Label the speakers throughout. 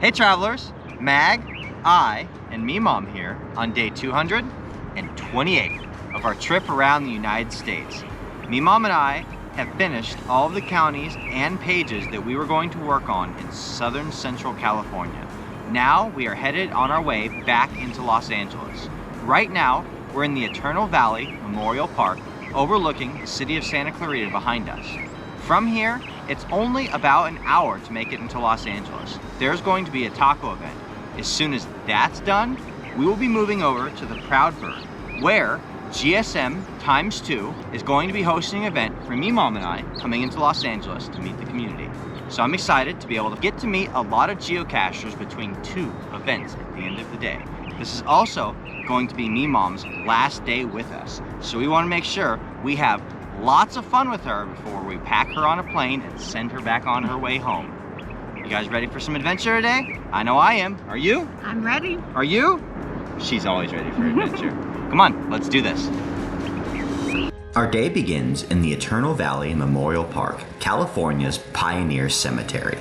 Speaker 1: Hey travelers, Mag, I, and Memom here on day 228 of our trip around the United States. Memom and I have finished all of the counties and pages that we were going to work on in southern central California. Now we are headed on our way back into Los Angeles. Right now, we're in the Eternal Valley Memorial Park overlooking the city of Santa Clarita behind us. From here, it's only about an hour to make it into Los Angeles. There's going to be a taco event. As soon as that's done, we will be moving over to the Proud Bird, where GSM x2 is going to be hosting an event for Memom and I coming into Los Angeles to meet the community. So I'm excited to be able to get to meet a lot of geocachers between two events at the end of the day. This is also going to be Memom's last day with us. So we want to make sure we have lots of fun with her before we pack her on a plane and send her back on her way home. You guys ready for some adventure today? I know I am. Are you?
Speaker 2: I'm ready.
Speaker 1: Are you? She's always ready for adventure. Come on, let's do this. Our day begins in the Eternal Valley Memorial Park, California's Pioneer Cemetery.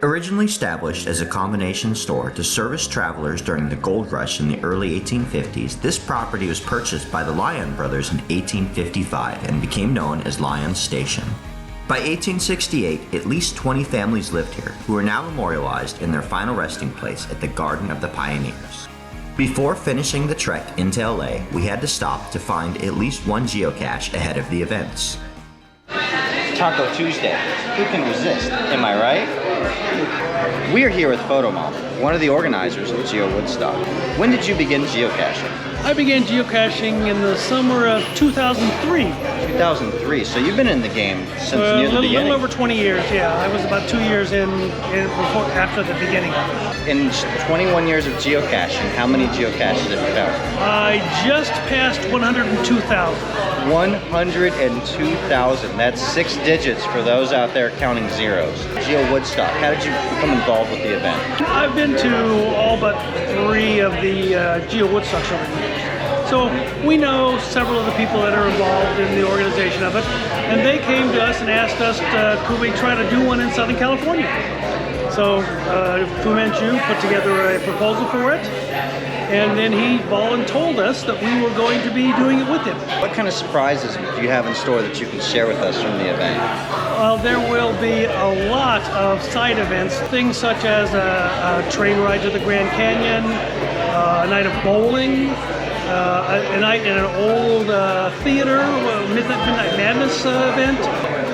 Speaker 1: Originally established as a combination store to service travelers during the gold rush in the early 1850s, this property was purchased by the Lyon brothers in 1855 and became known as Lyon's Station. By 1868, at least 20 families lived here, who are now memorialized in their final resting place at the Garden of the Pioneers. Before finishing the trek into LA, we had to stop to find at least one geocache ahead of the events. Taco Tuesday. Who can resist? Am I right? We are here with Photomom, one of the organizers of Gio Woodstock. When did you begin geocaching?
Speaker 3: I began geocaching in the summer of 2003.
Speaker 1: 2003, so you've been in the game since near the beginning.
Speaker 3: A little over 20 years, yeah. I was about 2 years after the beginning of it.
Speaker 1: In 21 years of geocaching, how many geocaches have you found?
Speaker 3: I just passed 102,000.
Speaker 1: 102,000. That's 6 digits for those out there counting zeros. Gio Woodstock, how did you become involved with the event?
Speaker 3: I've been to all but 3 of the Gio Woodstocks over the years. So we know several of the people that are involved in the organization of it, and they came to us and asked us, could we try to do one in Southern California? So Fu Manchu put together a proposal for it, and then he told us that we were going to be doing it with him.
Speaker 1: What kind of surprises do you have in store that you can share with us from the event?
Speaker 3: There will be a lot of side events, things such as a train ride to the Grand Canyon, a night of bowling, a night in an old theater, Midnight Madness event.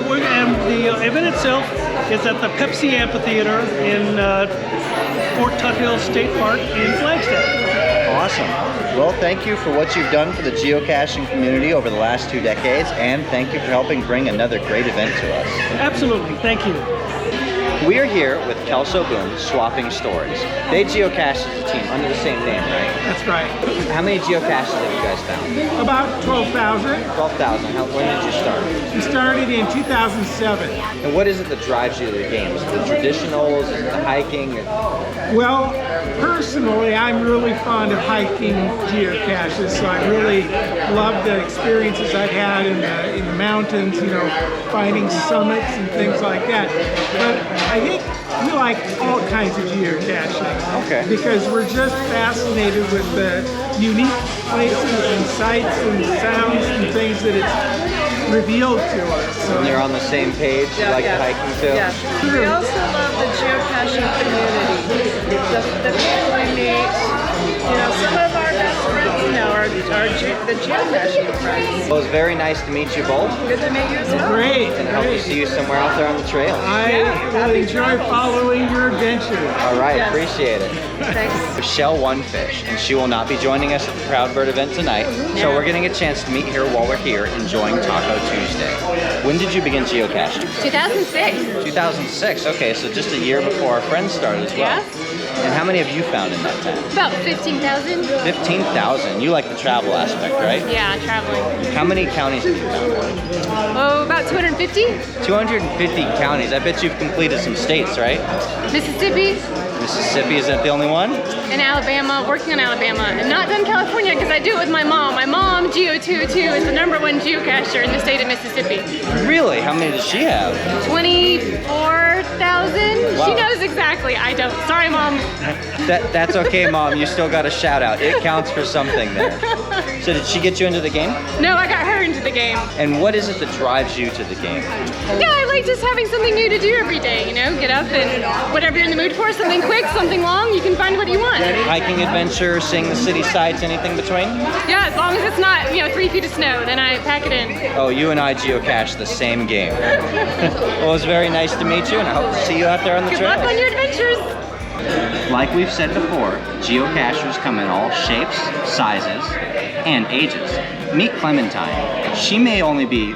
Speaker 3: And the event itself is at the Pepsi Amphitheater in Fort Tuthill State Park in Flagstaff.
Speaker 1: Awesome. Well, thank you for what you've done for the geocaching community over the last 2 decades, and thank you for helping bring another great event to us.
Speaker 3: Absolutely. Thank you.
Speaker 1: We are here with Kelso Boone, Swapping Stories. They geocache as a team under the same name, right?
Speaker 4: That's right.
Speaker 1: How many geocaches have you guys found?
Speaker 4: About 12,000.
Speaker 1: 12,000. When did you start?
Speaker 4: We started in 2007.
Speaker 1: And what is it that drives you to the game? Is it the traditionals? Is it the hiking?
Speaker 4: Well, personally, I'm really fond of hiking geocaches, so I really love the experiences I've had in the mountains, you know, finding summits and things like that. But I think we like all kinds of geocaching.
Speaker 1: Okay.
Speaker 4: Because we're just fascinated with the unique places and sights and sounds and things that it's revealed to us. So
Speaker 1: When you're on the same page, you like the hiking too?
Speaker 5: Yeah. We also love the geocaching community. The people we meet, you know, some of our best friends now are the geocaching friends.
Speaker 1: Well, it was very nice to meet you both.
Speaker 5: Good to meet you as well.
Speaker 4: great.
Speaker 1: And hope to see you somewhere out there on the trail.
Speaker 4: I really enjoy following your adventures.
Speaker 1: All right,
Speaker 5: Yes.
Speaker 1: Appreciate it.
Speaker 5: Thanks.
Speaker 1: Michelle Onefish, and she will not be joining us at the Proud Bird event tonight, so we're getting a chance to meet her while we're here enjoying Taco Tuesday. When did you begin geocaching?
Speaker 2: 2006.
Speaker 1: 2006, okay, so just a year before our friends started as well.
Speaker 2: Yes.
Speaker 1: And how many have you found in that time?
Speaker 2: About 15,000.
Speaker 1: 15,000. You like the travel aspect, right?
Speaker 2: Yeah, traveling.
Speaker 1: How many counties have you found?
Speaker 2: Oh, about 250.
Speaker 1: 250 counties. I bet you've completed some states, right?
Speaker 2: Mississippi.
Speaker 1: Mississippi, is that the only one?
Speaker 2: In Alabama, working on Alabama. And not done California because I do it with my mom. My mom, Gio22, is the #1 geocacher in the state of Mississippi.
Speaker 1: Really? How many does she have?
Speaker 2: 24,000?
Speaker 1: Wow.
Speaker 2: She knows exactly. I don't. Sorry, Mom.
Speaker 1: That's okay, Mom. You still got a shout out. It counts for something there. So did she get you into the game?
Speaker 2: No, I got her into the game.
Speaker 1: And what is it that drives you to the game?
Speaker 2: Yeah, I like just having something new to do every day, you know? Get up and whatever you're in the mood for, something quick, something long, you can find what you want.
Speaker 1: Hiking adventure, seeing the city sights, anything between?
Speaker 2: Yeah, as long as it's not, 3 feet of snow, then I pack it in.
Speaker 1: Oh, you and I geocache the same game. Well, it was very nice to meet you, and I hope to see you out there on the
Speaker 2: Good
Speaker 1: trail.
Speaker 2: luck on your adventures.
Speaker 1: Like we've said before, geocachers come in all shapes, sizes, and ages. Meet Clementine. She may only be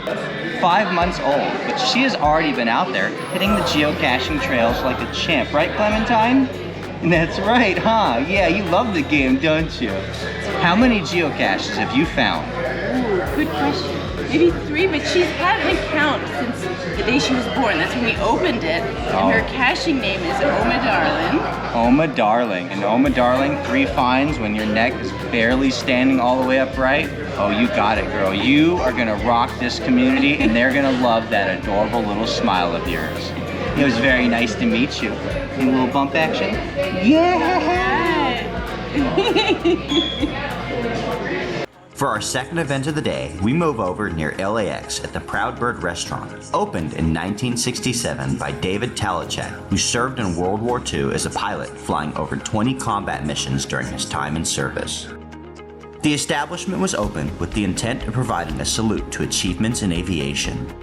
Speaker 1: 5 months old, but she has already been out there hitting the geocaching trails like a champ, right, Clementine? That's right, huh? Yeah, you love the game, don't you? How many geocaches have you found?
Speaker 6: Ooh, good question. Maybe 3, but she's had an account since the day she was born. That's when we opened it. And her caching name is Oma Darling.
Speaker 1: Oma Darling. And Oma Darling, 3 finds when your neck is barely standing all the way upright. Oh, you got it, girl. You are gonna rock this community, and they're gonna love that adorable little smile of yours. It was very nice to meet you. A little bump action? Yeah! For our second event of the day, we move over near LAX at the Proud Bird Restaurant, opened in 1967 by David Talicek, who served in World War II as a pilot, flying over 20 combat missions during his time in service. The establishment was opened with the intent of providing a salute to achievements in aviation.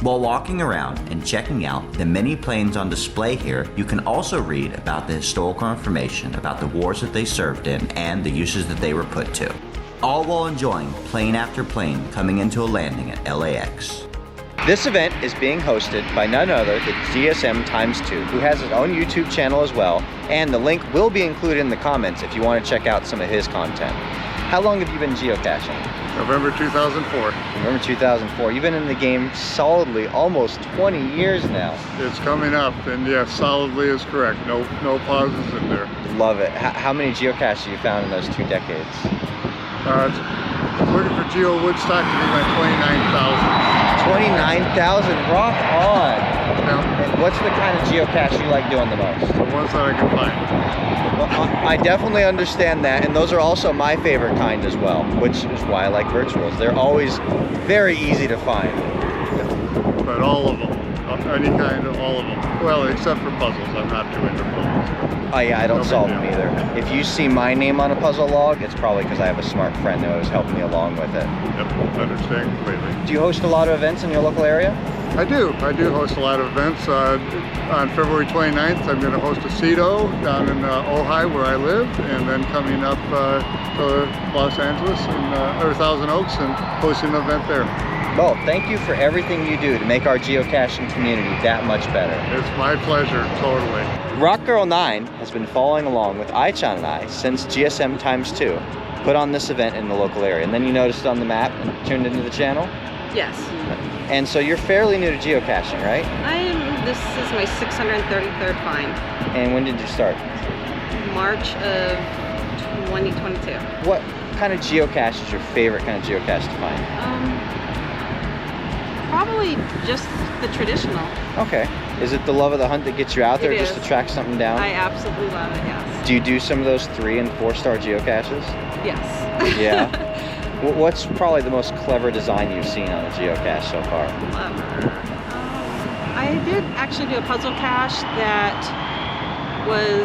Speaker 1: While walking around and checking out the many planes on display here, you can also read about the historical information about the wars that they served in and the uses that they were put to, all while enjoying plane after plane coming into a landing at LAX. This event is being hosted by none other than GSM ×2, who has his own YouTube channel as well, and the link will be included in the comments if you want to check out some of his content. How long have you been geocaching?
Speaker 7: November 2004.
Speaker 1: November 2004. You've been in the game solidly almost 20 years now.
Speaker 7: It's coming up, and yes, solidly is correct. No pauses in there.
Speaker 1: Love it. How many geocaches have you found in those 2 decades?
Speaker 7: Looking for Gio Woodstock to be my 29,000.
Speaker 1: 29,000, rock on!
Speaker 7: Yeah.
Speaker 1: And what's the kind of geocache you like doing the most?
Speaker 7: The ones that I can find.
Speaker 1: Well, I definitely understand that, and those are also my favorite kind as well, which is why I like virtuals. They're always very easy to find.
Speaker 7: But all of them. Any kind of all of them. Well, except for puzzles. I'm not too into puzzles.
Speaker 1: Oh yeah, I don't
Speaker 7: No
Speaker 1: solve
Speaker 7: big
Speaker 1: them
Speaker 7: deal.
Speaker 1: either. If you see my name on a puzzle log, it's probably because I have a smart friend who always helped me along with it.
Speaker 7: Yep, understand completely.
Speaker 1: Do you host a lot of events in your local area?
Speaker 7: I do host a lot of events. On February 29th, I'm going to host a CEDO down in Ojai, where I live, and then coming up to Los Angeles or Thousand Oaks and hosting an event there.
Speaker 1: Well, thank you for everything you do to make our geocaching community that much better.
Speaker 7: It's my pleasure, totally.
Speaker 1: Rock Girl 9 has been following along with Aichan and I since GSM ×2 put on this event in the local area. And then you noticed it on the map and tuned into the channel?
Speaker 8: Yes.
Speaker 1: And so you're fairly new to geocaching, right?
Speaker 8: This is my 633rd find.
Speaker 1: And when did you start?
Speaker 8: March of 2022.
Speaker 1: What kind of geocache is your favorite kind of geocache to find?
Speaker 8: Probably just the traditional.
Speaker 1: Okay. Is it the love of the hunt that gets you out there
Speaker 8: It
Speaker 1: just
Speaker 8: is.
Speaker 1: to track something down?
Speaker 8: I absolutely love it, yes.
Speaker 1: Do you do some of those 3- and 4-star geocaches?
Speaker 8: Yes.
Speaker 1: Yeah. What's probably the most clever design you've seen on a geocache so far?
Speaker 8: Clever. I did actually do a puzzle cache that was,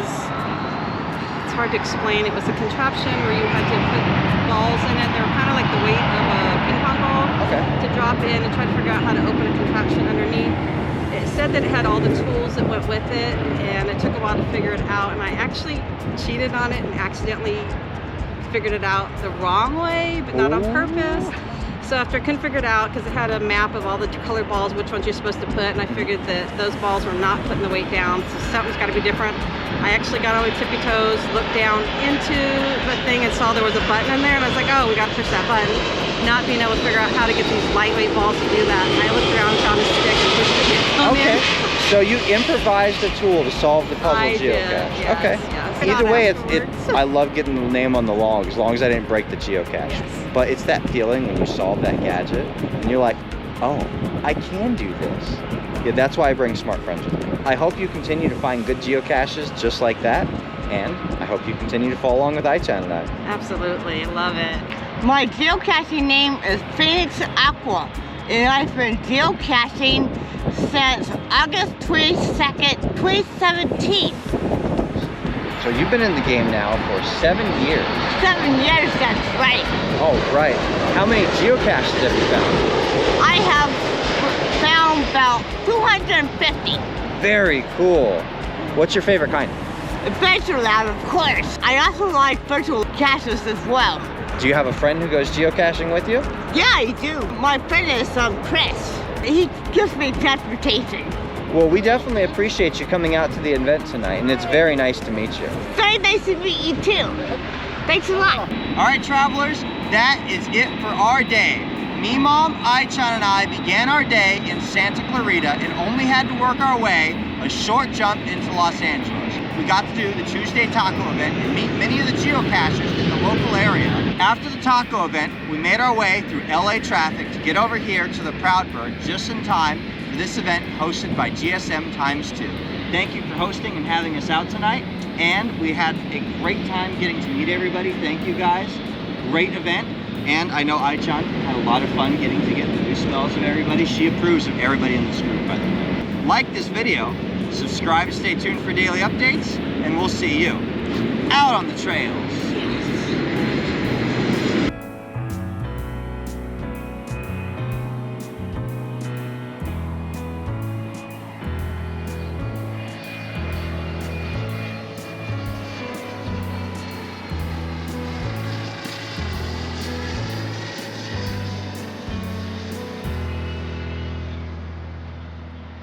Speaker 8: it's hard to explain, it was a contraption where you had to put balls in it. They were kind of like the weight of a ping pong ball to drop in and try to figure out how to open a contraption underneath. It said that it had all the tools that went with it, and it took a while to figure it out, and I actually cheated on it and accidentally figured it out the wrong way, but not on purpose. So after I couldn't figure it out, because it had a map of all the colored balls, which ones you're supposed to put, and I figured that those balls were not putting the weight down, so something's got to be different. I actually got on my tippy toes, looked down into the thing and saw there was a button in there, and I was like, oh, we got to push that button. Not being able to figure out how to get these lightweight balls to do that. And I looked around, found a stick, and pushed it down in,
Speaker 1: So you improvised a tool to solve the puzzle
Speaker 8: I
Speaker 1: geocache.
Speaker 8: did, yes,
Speaker 1: Okay.
Speaker 8: yes.
Speaker 1: Either way,
Speaker 8: Afterwards.
Speaker 1: I love getting the name on the log as long as I didn't break the geocache.
Speaker 8: Yes.
Speaker 1: But it's that feeling when you solve that gadget and you're like, oh, I can do this. Yeah, that's why I bring smart friends with me. I hope you continue to find good geocaches just like that, and I hope you continue to follow along with iChan and I.
Speaker 8: Absolutely, love it.
Speaker 9: My geocaching name is Phoenix Aqua, and I've been geocaching since August 22nd, 2017.
Speaker 1: So you've been in the game now for 7 years.
Speaker 9: 7 years, that's right.
Speaker 1: Oh, right. How many geocaches have you found?
Speaker 9: I have found about 250.
Speaker 1: Very cool. What's your favorite kind?
Speaker 9: Virtual lab, of course. I also like virtual caches as well.
Speaker 1: Do you have a friend who goes geocaching with you?
Speaker 9: Yeah, I do. My friend is Chris. He gives me transportation.
Speaker 1: Well, we definitely appreciate you coming out to the event tonight, and it's very nice to meet you.
Speaker 9: Very nice to meet you too. Thanks a lot.
Speaker 1: All right, travelers, that is it for our day. Me, Mom, iChan, and I began our day in Santa Clarita and only had to work our way a short jump into Los Angeles. We got to do the Tuesday taco event and meet many of the geocachers in the local area. After the taco event, we made our way through LA traffic to get over here to the Proud Bird just in time for this event hosted by GSM × 2. Thank you for hosting and having us out tonight, and we had a great time getting to meet everybody. Thank you guys. Great event, and I know iChan had a lot of fun getting to get the new smells of everybody. She approves of everybody in this group, by the way. Like this video, subscribe, stay tuned for daily updates, and we'll see you out on the trails.